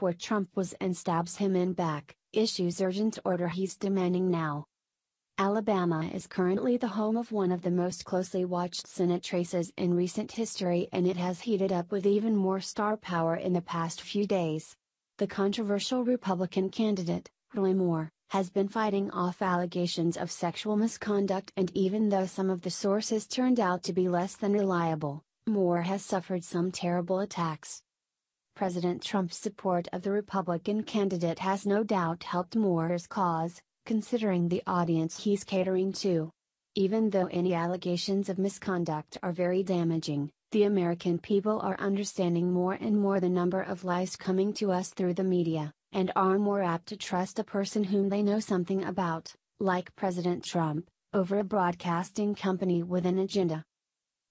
where Trump was and stabs him in back, issues urgent order he's demanding now. Alabama is currently the home of one of the most closely watched Senate races in recent history, and it has heated up with even more star power in the past few days. The controversial Republican candidate, Roy Moore, has been fighting off allegations of sexual misconduct, and even though some of the sources turned out to be less than reliable, Moore has suffered some terrible attacks. President Trump's support of the Republican candidate has no doubt helped Moore's cause, considering the audience he's catering to. Even though any allegations of misconduct are very damaging, the American people are understanding more and more the number of lies coming to us through the media, and are more apt to trust a person whom they know something about, like President Trump, over a broadcasting company with an agenda.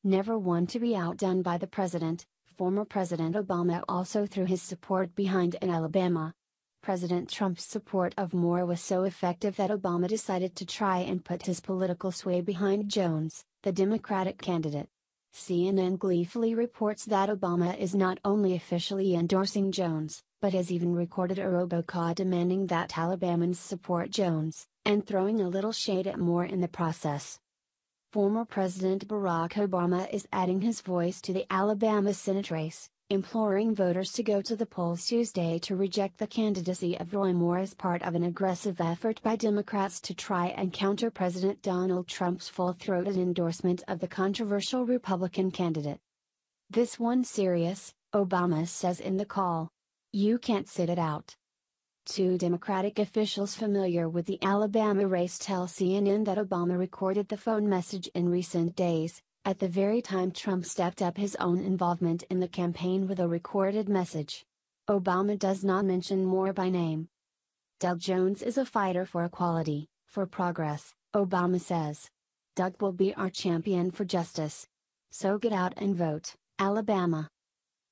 Never one to be outdone by the president, former President Obama also threw his support behind in Alabama. President Trump's support of Moore was so effective that Obama decided to try and put his political sway behind Jones, the Democratic candidate. CNN gleefully reports that Obama is not only officially endorsing Jones, but has even recorded a robocall demanding that Alabamans support Jones, and throwing a little shade at Moore in the process. Former President Barack Obama is adding his voice to the Alabama Senate race, imploring voters to go to the polls Tuesday to reject the candidacy of Roy Moore as part of an aggressive effort by Democrats to try and counter President Donald Trump's full-throated endorsement of the controversial Republican candidate. "This one's serious," Obama says in the call. "You can't sit it out." Two Democratic officials familiar with the Alabama race tell CNN that Obama recorded the phone message in recent days, at the very time Trump stepped up his own involvement in the campaign with a recorded message. Obama does not mention Moore by name. "Doug Jones is a fighter for equality, for progress," Obama says. "Doug will be our champion for justice. So get out and vote, Alabama."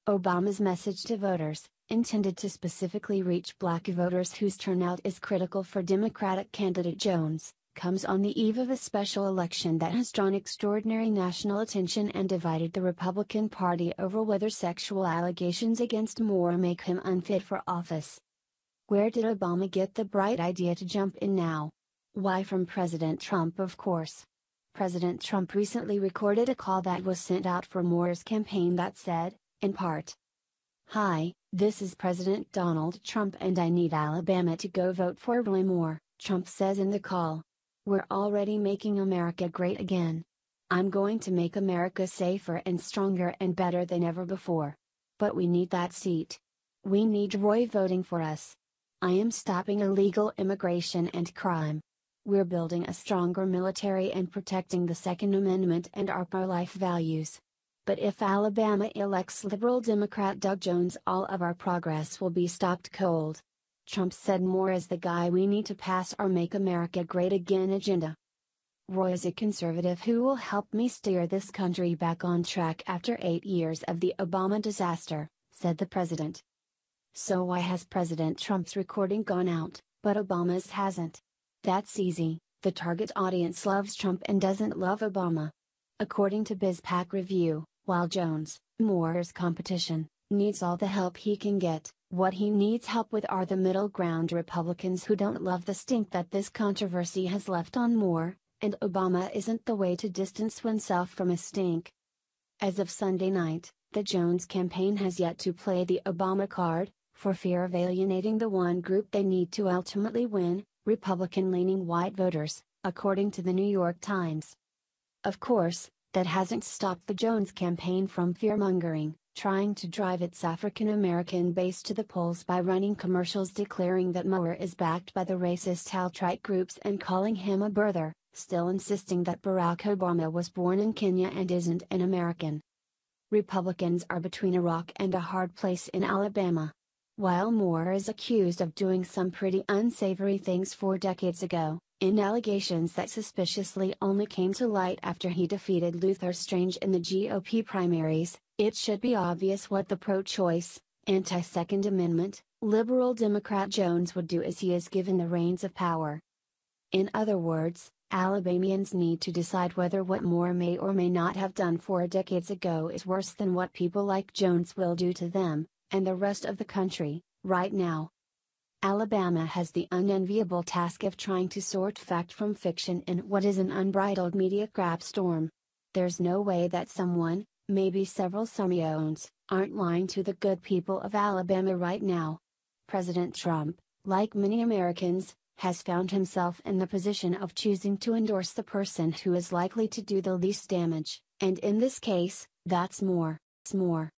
Obama's message to voters, intended to specifically reach black voters whose turnout is critical for Democratic candidate Jones, comes on the eve of a special election that has drawn extraordinary national attention and divided the Republican Party over whether sexual allegations against Moore make him unfit for office. Where did Obama get the bright idea to jump in now? Why, from President Trump, of course. President Trump recently recorded a call that was sent out for Moore's campaign that said, in part, "Hi, this is President Donald Trump and I need Alabama to go vote for Roy Moore," Trump says in the call. "We're already making America great again. I'm going to make America safer and stronger and better than ever before. But we need that seat. We need Roy voting for us. I am stopping illegal immigration and crime. We're building a stronger military and protecting the Second Amendment and our pro-life values. But if Alabama elects liberal Democrat Doug Jones, all of our progress will be stopped cold." Trump said Moore is the guy we need to pass our Make America Great Again agenda. "Roy is a conservative who will help me steer this country back on track after 8 years of the Obama disaster," said the president. So why has President Trump's recording gone out, but Obama's hasn't? That's easy. The target audience loves Trump and doesn't love Obama. According to BizPac Review, while Jones, Moore's competition, needs all the help he can get, what he needs help with are the middle ground Republicans who don't love the stink that this controversy has left on Moore, and Obama isn't the way to distance oneself from a stink. As of Sunday night, the Jones campaign has yet to play the Obama card, for fear of alienating the one group they need to ultimately win, Republican-leaning white voters, according to the New York Times. Of course, that hasn't stopped the Jones campaign from fear-mongering, trying to drive its African-American base to the polls by running commercials declaring that Moore is backed by the racist alt-right groups and calling him a birther, still insisting that Barack Obama was born in Kenya and isn't an American. Republicans are between a rock and a hard place in Alabama. While Moore is accused of doing some pretty unsavory things 4 decades ago, in allegations that suspiciously only came to light after he defeated Luther Strange in the GOP primaries, it should be obvious what the pro-choice, anti-Second Amendment, liberal Democrat Jones would do as he is given the reins of power. In other words, Alabamians need to decide whether what Moore may or may not have done 4 decades ago is worse than what people like Jones will do to them, and the rest of the country, right now. Alabama has the unenviable task of trying to sort fact from fiction in what is an unbridled media crap storm. There's no way that someone, maybe several Semiones, aren't lying to the good people of Alabama right now. President Trump, like many Americans, has found himself in the position of choosing to endorse the person who is likely to do the least damage, and in this case, that's more.